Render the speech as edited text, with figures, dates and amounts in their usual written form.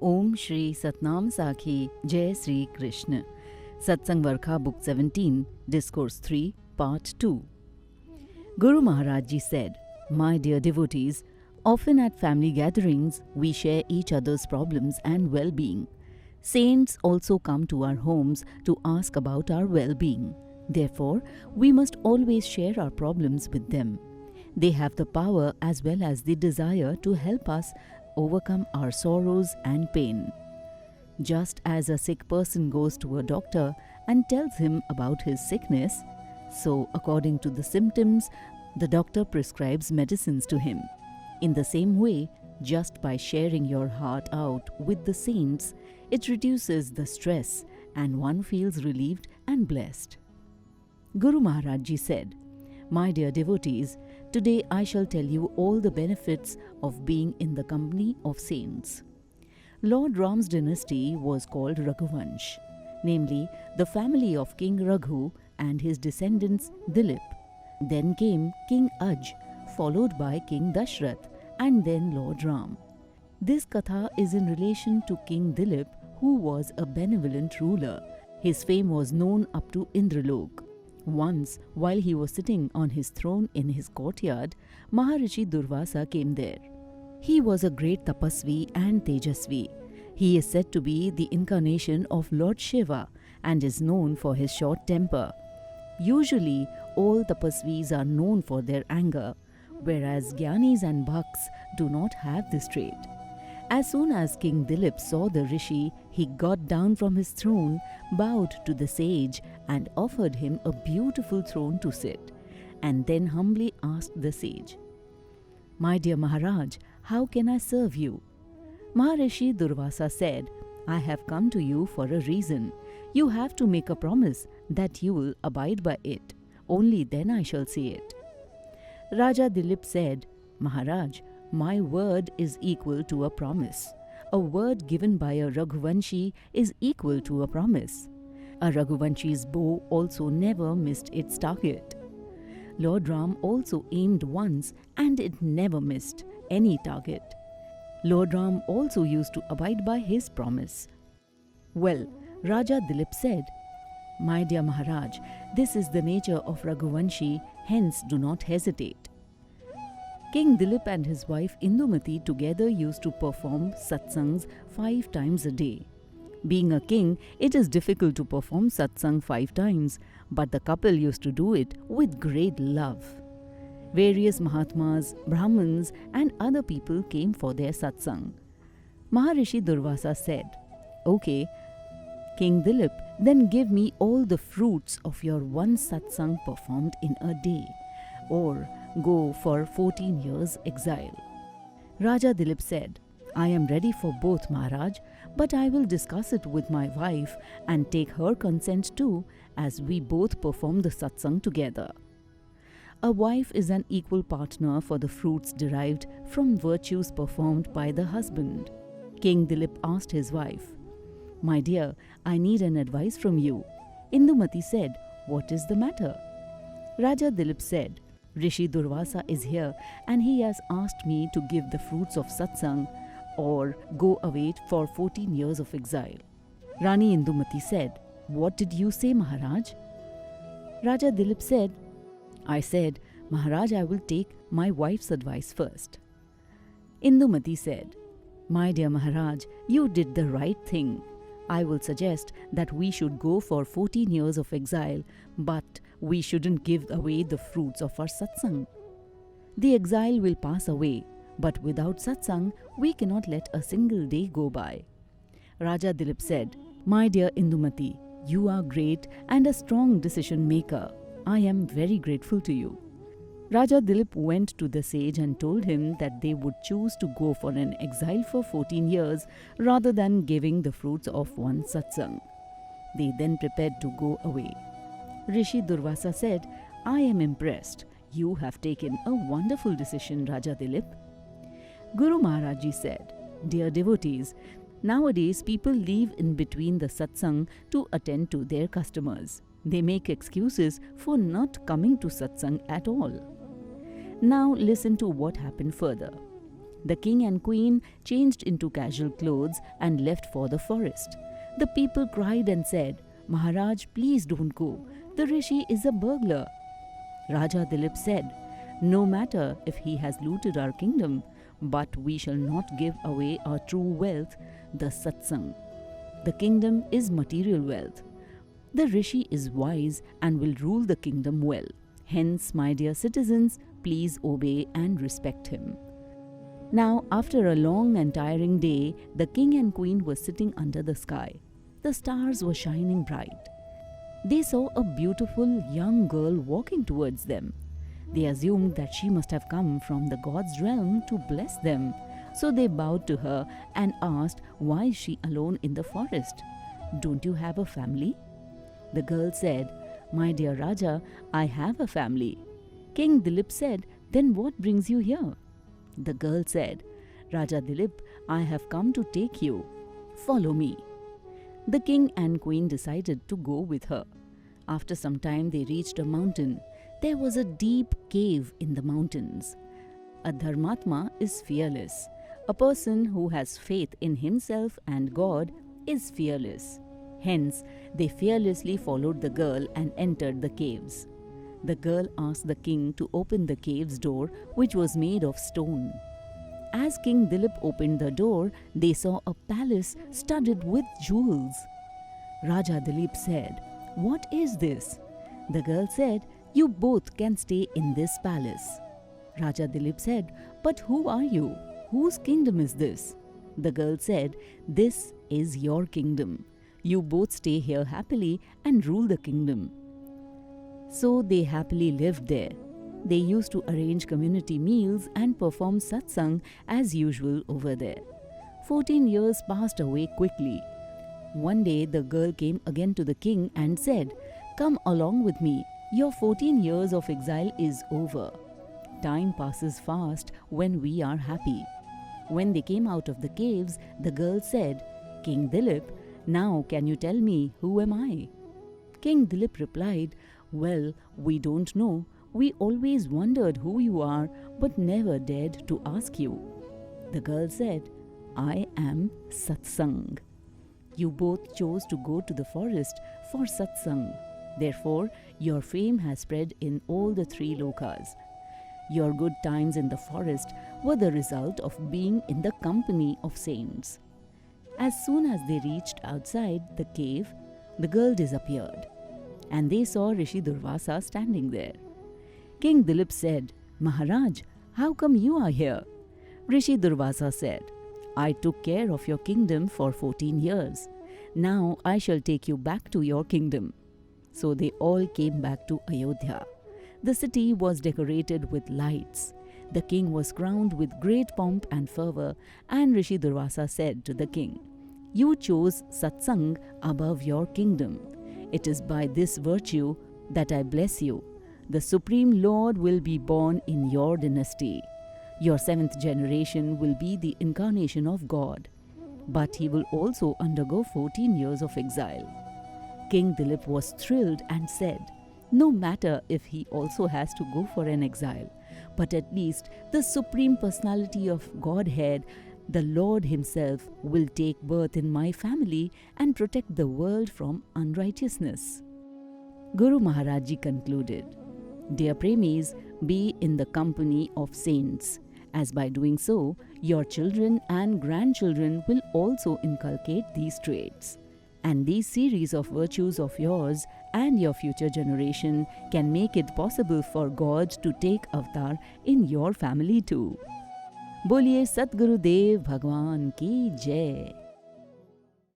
Om Shri Satnam Sakhi Jai Shri Krishna. Satsang Varkha Book 17, Discourse 3, Part 2. Guru Maharaj Ji said, "My dear devotees, often at family gatherings we share each other's problems and well-being. Saints also come to our homes to ask about our well-being. Therefore, we must always share our problems with them. They have the power as well as the desire to help us overcome our sorrows and pain. Just as a sick person goes to a doctor and tells him about his sickness, so according to the symptoms, the doctor prescribes medicines to him. In the same way, just by sharing your heart out with the saints, it reduces the stress and one feels relieved and blessed." Guru Maharaj Ji said, "My dear devotees, today I shall tell you all the benefits of being in the company of saints." Lord Ram's dynasty was called Raghuvansh, namely the family of King Raghu and his descendants Dilip. Then came King Aj, followed by King Dashrath, and then Lord Ram. This katha is in relation to King Dilip, who was a benevolent ruler. His fame was known up to Indralok. Once, while he was sitting on his throne in his courtyard, Maharishi Durvasa came there. He was a great tapasvi and tejasvi. He is said to be the incarnation of Lord Shiva and is known for his short temper. Usually, all tapasvis are known for their anger, whereas Gyanis and Bhaks do not have this trait. As soon as King Dilip saw the rishi, he got down from his throne, bowed to the sage and offered him a beautiful throne to sit, and then humbly asked the sage, "My dear Maharaj, how can I serve you?" Maharishi Durvasa said, "I have come to you for a reason. You have to make a promise that you will abide by it. Only then I shall see it." Raja Dilip said, "Maharaj, my word is equal to a promise. A word given by a Raghuvanshi is equal to a promise. A Raghuvanshi's bow also never missed its target. Lord Ram also aimed once and it never missed any target. Lord Ram also used to abide by his promise." Well, Raja Dilip said, "My dear Maharaj, this is the nature of Raghuvanshi, hence do not hesitate." King Dilip and his wife Indumati together used to perform satsangs 5 times a day. Being a king, it is difficult to perform satsang 5 times, but the couple used to do it with great love. Various Mahatmas, Brahmins and other people came for their satsang. Maharishi Durvasa said, "Okay, King Dilip, then give me all the fruits of your one satsang performed in a day, or go for 14 years exile." Raja Dilip said, "I am ready for both, Maharaj, but I will discuss it with my wife and take her consent too, as we both perform the satsang together." A wife is an equal partner for the fruits derived from virtues performed by the husband. King Dilip asked his wife, "My dear, I need an advice from you." Indumati said, "What is the matter?" Raja Dilip said, "Rishi Durvasa is here and he has asked me to give the fruits of satsang or go away for 14 years of exile." Rani Indumati said, "What did you say, Maharaj?" Raja Dilip said, "I said, Maharaj, I will take my wife's advice first." Indumati said, "My dear Maharaj, you did the right thing. I will suggest that we should go for 14 years of exile, but we shouldn't give away the fruits of our satsang. The exile will pass away, but without satsang, we cannot let a single day go by." Raja Dilip said, "My dear Indumati, you are great and a strong decision maker. I am very grateful to you." Raja Dilip went to the sage and told him that they would choose to go for an exile for 14 years rather than giving the fruits of one satsang. They then prepared to go away. Rishi Durvasa said, "I am impressed. You have taken a wonderful decision, Raja Dilip." Guru Maharaj Ji said, "Dear devotees, nowadays people leave in between the satsang to attend to their customers. They make excuses for not coming to satsang at all." Now listen to what happened further. The king and queen changed into casual clothes and left for the forest. The people cried and said, "Maharaj, please don't go. The rishi is a burglar." Raja Dilip said, "No matter if he has looted our kingdom, but we shall not give away our true wealth, the Satsang. The kingdom is material wealth. The rishi is wise and will rule the kingdom well. Hence, my dear citizens, please obey and respect him." Now, after a long and tiring day, the king and queen were sitting under the sky. The stars were shining bright. They saw a beautiful young girl walking towards them. They assumed that she must have come from the god's realm to bless them. So they bowed to her and asked, "Why is she alone in the forest? Don't you have a family?" The girl said, "My dear Raja, I have a family." King Dilip said, "Then what brings you here?" The girl said, "Raja Dilip, I have come to take you. Follow me." The king and queen decided to go with her. After some time, they reached a mountain. There was a deep cave in the mountains. A Dharmatma is fearless. A person who has faith in himself and God is fearless. Hence, they fearlessly followed the girl and entered the caves. The girl asked the king to open the cave's door, which was made of stone. As King Dilip opened the door, they saw a palace studded with jewels. Raja Dilip said, "What is this?" The girl said, "You both can stay in this palace." Raja Dilip said, "But who are you? Whose kingdom is this?" The girl said, "This is your kingdom. You both stay here happily and rule the kingdom." So they happily lived there. They used to arrange community meals and perform satsang as usual over there. 14 years passed away quickly. One day the girl came again to the king and said, "Come along with me. Your 14 years of exile is over. Time passes fast when we are happy." When they came out of the caves, the girl said, "King Dilip, now can you tell me who am I?" King Dilip replied, "Well, we don't know. We always wondered who you are, but never dared to ask you." The girl said, "I am Satsang. You both chose to go to the forest for Satsang. Therefore, your fame has spread in all the 3 lokas. Your good times in the forest were the result of being in the company of saints." As soon as they reached outside the cave, the girl disappeared, and they saw Rishi Durvasa standing there. King Dilip said, "Maharaj, how come you are here?" Rishi Durvasa said, "I took care of your kingdom for 14 years. Now I shall take you back to your kingdom." So they all came back to Ayodhya. The city was decorated with lights. The king was crowned with great pomp and fervor, and Rishi Durvasa said to the king, "You chose Satsang above your kingdom. It is by this virtue that I bless you. The Supreme Lord will be born in your dynasty. Your 7th generation will be the incarnation of God, but he will also undergo 14 years of exile." King Dilip was thrilled and said, "No matter if he also has to go for an exile, but at least the Supreme Personality of Godhead, the Lord himself, will take birth in my family and protect the world from unrighteousness." Guru Maharaj Ji concluded, "Dear Premis, be in the company of saints, as by doing so, your children and grandchildren will also inculcate these traits. And these series of virtues of yours and your future generation can make it possible for God to take avatar in your family too." बोलिए सतगुरुदेव भगवान की जय।